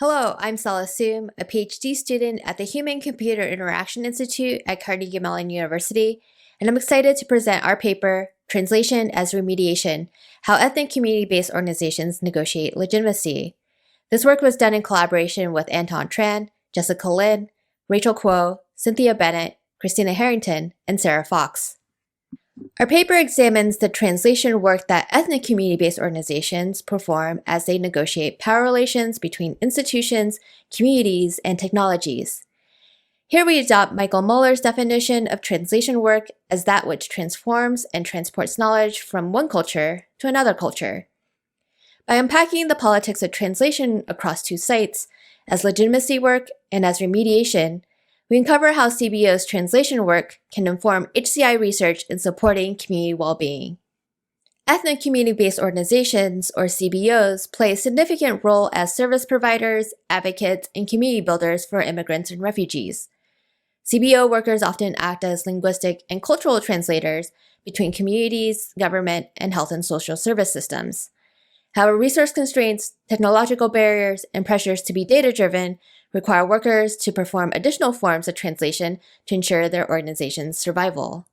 Hello, I'm Cella, a PhD student at the Human-Computer Interaction Institute at Carnegie Mellon University, and I'm excited to present our paper, Translation as Remediation, How Ethnic Community-Based Organizations Negotiate Legitimacy. This work was done in collaboration with Anh-Ton Tran, Jessica Lin, Rachel Kuo, Cynthia Bennett, Christina Harrington, and Sarah Fox. Our paper examines the translation work that ethnic community-based organizations perform as they negotiate power relations between institutions, communities, and technologies. Here we adopt Michael Muller's definition of translation work as that which transforms and transports knowledge from one culture to another culture. By unpacking the politics of translation across two sites, as legitimacy work and as remediation, we uncover how CBOs' translation work can inform HCI research in supporting community well-being. Ethnic community-based organizations, or CBOs, play a significant role as service providers, advocates, and community builders for immigrants and refugees. CBO workers often act as linguistic and cultural translators between communities, government, and health and social service systems. However, resource constraints, technological barriers, and pressures to be data-driven require workers to perform additional forms of translation to ensure their organization's survival.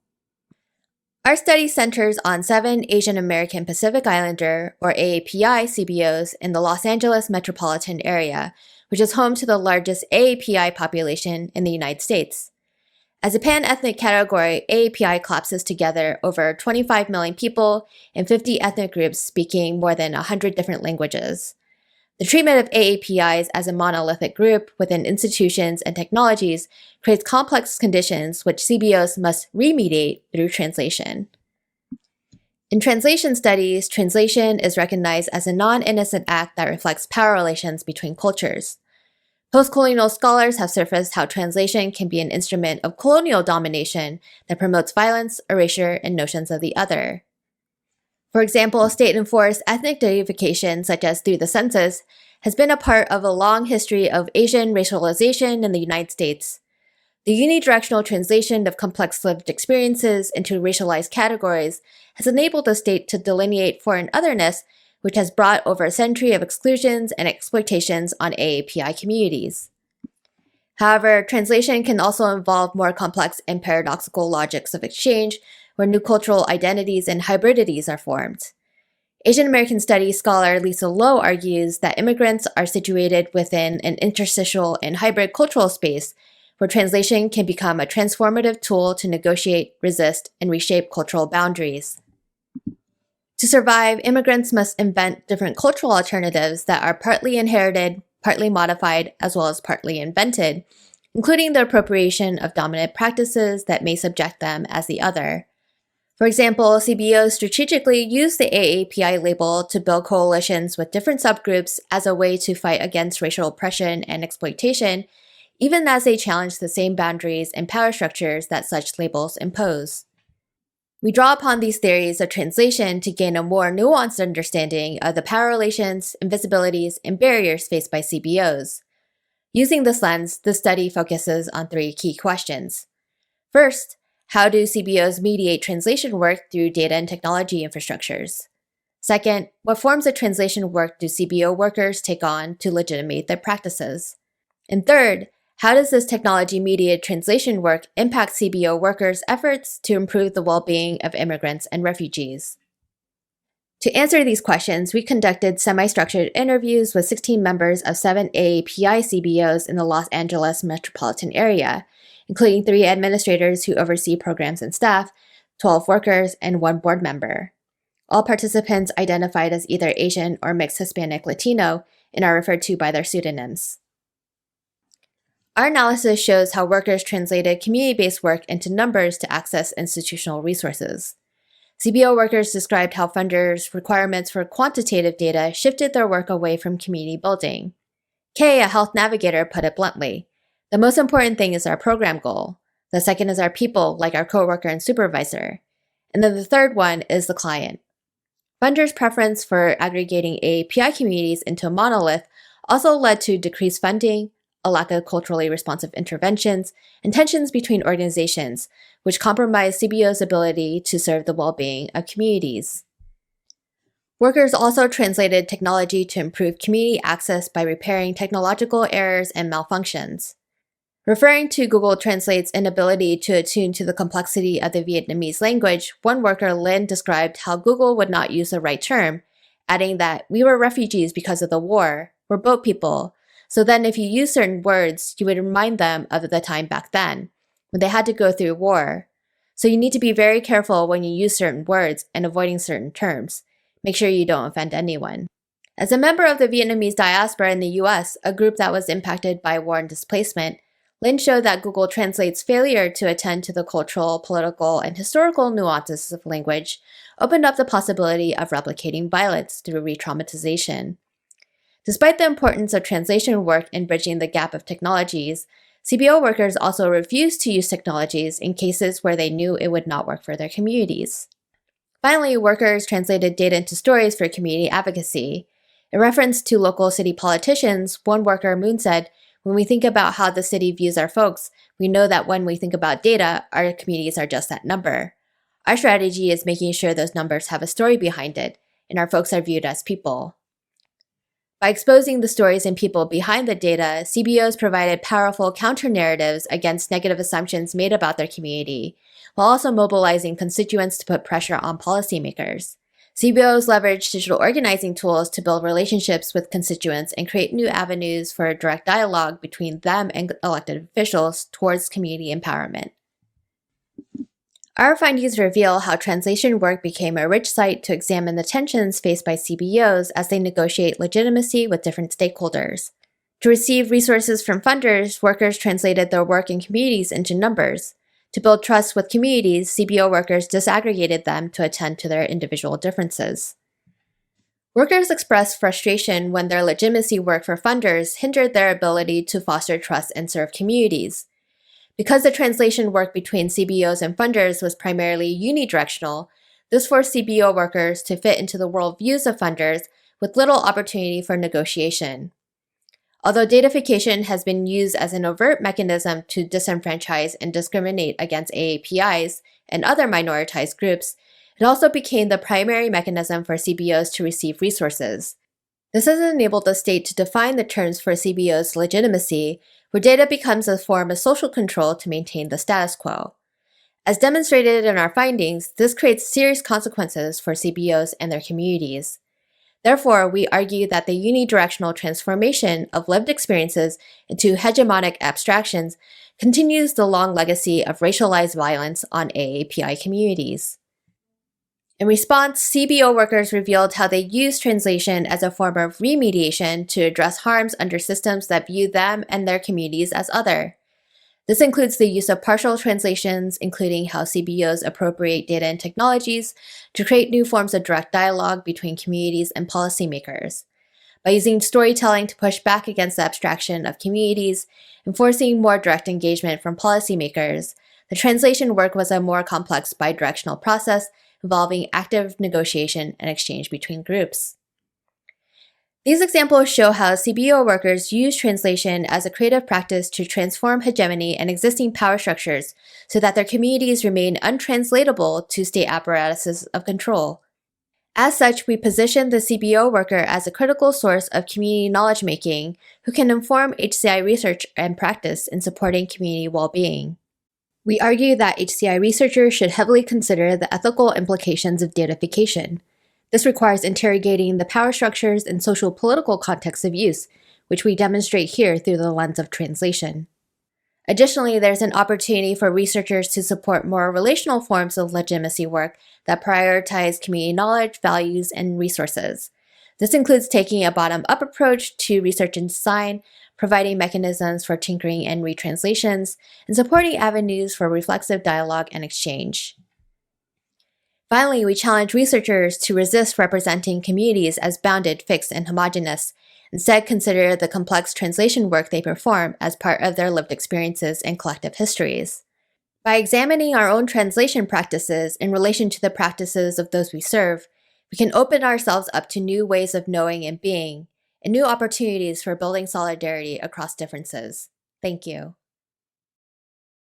Our study centers on 7 Asian American Pacific Islander, or AAPI, CBOs in the Los Angeles metropolitan area, which is home to the largest AAPI population in the United States. As a pan-ethnic category, AAPI collapses together over 25 million people in 50 ethnic groups speaking more than 100 different languages. The treatment of AAPIs as a monolithic group within institutions and technologies creates complex conditions which CBOs must remediate through translation. In translation studies, translation is recognized as a non-innocent act that reflects power relations between cultures. Post-colonial scholars have surfaced how translation can be an instrument of colonial domination that promotes violence, erasure, and notions of the other. For example, state-enforced ethnic deification, such as through the census, has been a part of a long history of Asian racialization in the United States. The unidirectional translation of complex lived experiences into racialized categories has enabled the state to delineate foreign otherness, which has brought over a century of exclusions and exploitations on AAPI communities. However, translation can also involve more complex and paradoxical logics of exchange, where new cultural identities and hybridities are formed. Asian American studies scholar Lisa Lowe argues that immigrants are situated within an interstitial and hybrid cultural space where translation can become a transformative tool to negotiate, resist, and reshape cultural boundaries. To survive, immigrants must invent different cultural alternatives that are partly inherited, partly modified, as well as partly invented, including the appropriation of dominant practices that may subject them as the other. For example, CBOs strategically use the AAPI label to build coalitions with different subgroups as a way to fight against racial oppression and exploitation, even as they challenge the same boundaries and power structures that such labels impose. We draw upon these theories of translation to gain a more nuanced understanding of the power relations, invisibilities, and barriers faced by CBOs. Using this lens, the study focuses on 3 key questions. First, how do CBOs mediate translation work through data and technology infrastructures? Second, what forms of translation work do CBO workers take on to legitimate their practices? And third, how does this technology-mediated translation work impact CBO workers' efforts to improve the well-being of immigrants and refugees? To answer these questions, we conducted semi-structured interviews with 16 members of 7 AAPI CBOs in the Los Angeles metropolitan area, including 3 administrators who oversee programs and staff, 12 workers, and 1 board member. All participants identified as either Asian or mixed Hispanic Latino and are referred to by their pseudonyms. Our analysis shows how workers translated community-based work into numbers to access institutional resources. CBO workers described how funders' requirements for quantitative data shifted their work away from community building. Kay, a health navigator, put it bluntly, "The most important thing is our program goal. The second is our people, like our coworker and supervisor. And then the third one is the client." Funders' preference for aggregating AAPI communities into a monolith also led to decreased funding, a lack of culturally responsive interventions, and tensions between organizations, which compromised CBO's ability to serve the well-being of communities. Workers also translated technology to improve community access by repairing technological errors and malfunctions. Referring to Google Translate's inability to attune to the complexity of the Vietnamese language, one worker, Lin, described how Google would not use the right term, adding that we were refugees because of the war, we're boat people, so then if you use certain words, you would remind them of the time back then, when they had to go through war. So you need to be very careful when you use certain words and avoiding certain terms. Make sure you don't offend anyone. As a member of the Vietnamese diaspora in the US, a group that was impacted by war and displacement, Lin showed that Google Translate's failure to attend to the cultural, political, and historical nuances of language opened up the possibility of replicating violence through re-traumatization. Despite the importance of translation work in bridging the gap of technologies, CBO workers also refused to use technologies in cases where they knew it would not work for their communities. Finally, workers translated data into stories for community advocacy. In reference to local city politicians, one worker, Moon, said, "When we think about how the city views our folks, we know that when we think about data, our communities are just that number. Our strategy is making sure those numbers have a story behind it, and our folks are viewed as people." By exposing the stories and people behind the data, CBOs provided powerful counter-narratives against negative assumptions made about their community, while also mobilizing constituents to put pressure on policymakers. CBOs leveraged digital organizing tools to build relationships with constituents and create new avenues for direct dialogue between them and elected officials towards community empowerment. Our findings reveal how translation work became a rich site to examine the tensions faced by CBOs as they negotiate legitimacy with different stakeholders. To receive resources from funders, workers translated their work in communities into numbers. To build trust with communities, CBO workers disaggregated them to attend to their individual differences. Workers expressed frustration when their legitimacy work for funders hindered their ability to foster trust and serve communities. Because the translation work between CBOs and funders was primarily unidirectional, this forced CBO workers to fit into the worldviews of funders with little opportunity for negotiation. Although datafication has been used as an overt mechanism to disenfranchise and discriminate against AAPIs and other minoritized groups, it also became the primary mechanism for CBOs to receive resources. This has enabled the state to define the terms for CBOs' legitimacy, where data becomes a form of social control to maintain the status quo. As demonstrated in our findings, this creates serious consequences for CBOs and their communities. Therefore, we argue that the unidirectional transformation of lived experiences into hegemonic abstractions continues the long legacy of racialized violence on AAPI communities. In response, CBO workers revealed how they use translation as a form of remediation to address harms under systems that view them and their communities as other. This includes the use of partial translations, including how CBOs appropriate data and technologies to create new forms of direct dialogue between communities and policymakers. By using storytelling to push back against the abstraction of communities, enforcing more direct engagement from policymakers, the translation work was a more complex bidirectional process involving active negotiation and exchange between groups. These examples show how CBO workers use translation as a creative practice to transform hegemony and existing power structures so that their communities remain untranslatable to state apparatuses of control. As such, we position the CBO worker as a critical source of community knowledge-making who can inform HCI research and practice in supporting community well-being. We argue that HCI researchers should heavily consider the ethical implications of datafication. This requires interrogating the power structures and social-political contexts of use, which we demonstrate here through the lens of translation. Additionally, there's an opportunity for researchers to support more relational forms of legitimacy work that prioritize community knowledge, values, and resources. This includes taking a bottom-up approach to research and design, providing mechanisms for tinkering and retranslations, and supporting avenues for reflexive dialogue and exchange. Finally, we challenge researchers to resist representing communities as bounded, fixed, and homogeneous. Instead, consider the complex translation work they perform as part of their lived experiences and collective histories. By examining our own translation practices in relation to the practices of those we serve, we can open ourselves up to new ways of knowing and being, and new opportunities for building solidarity across differences. Thank you.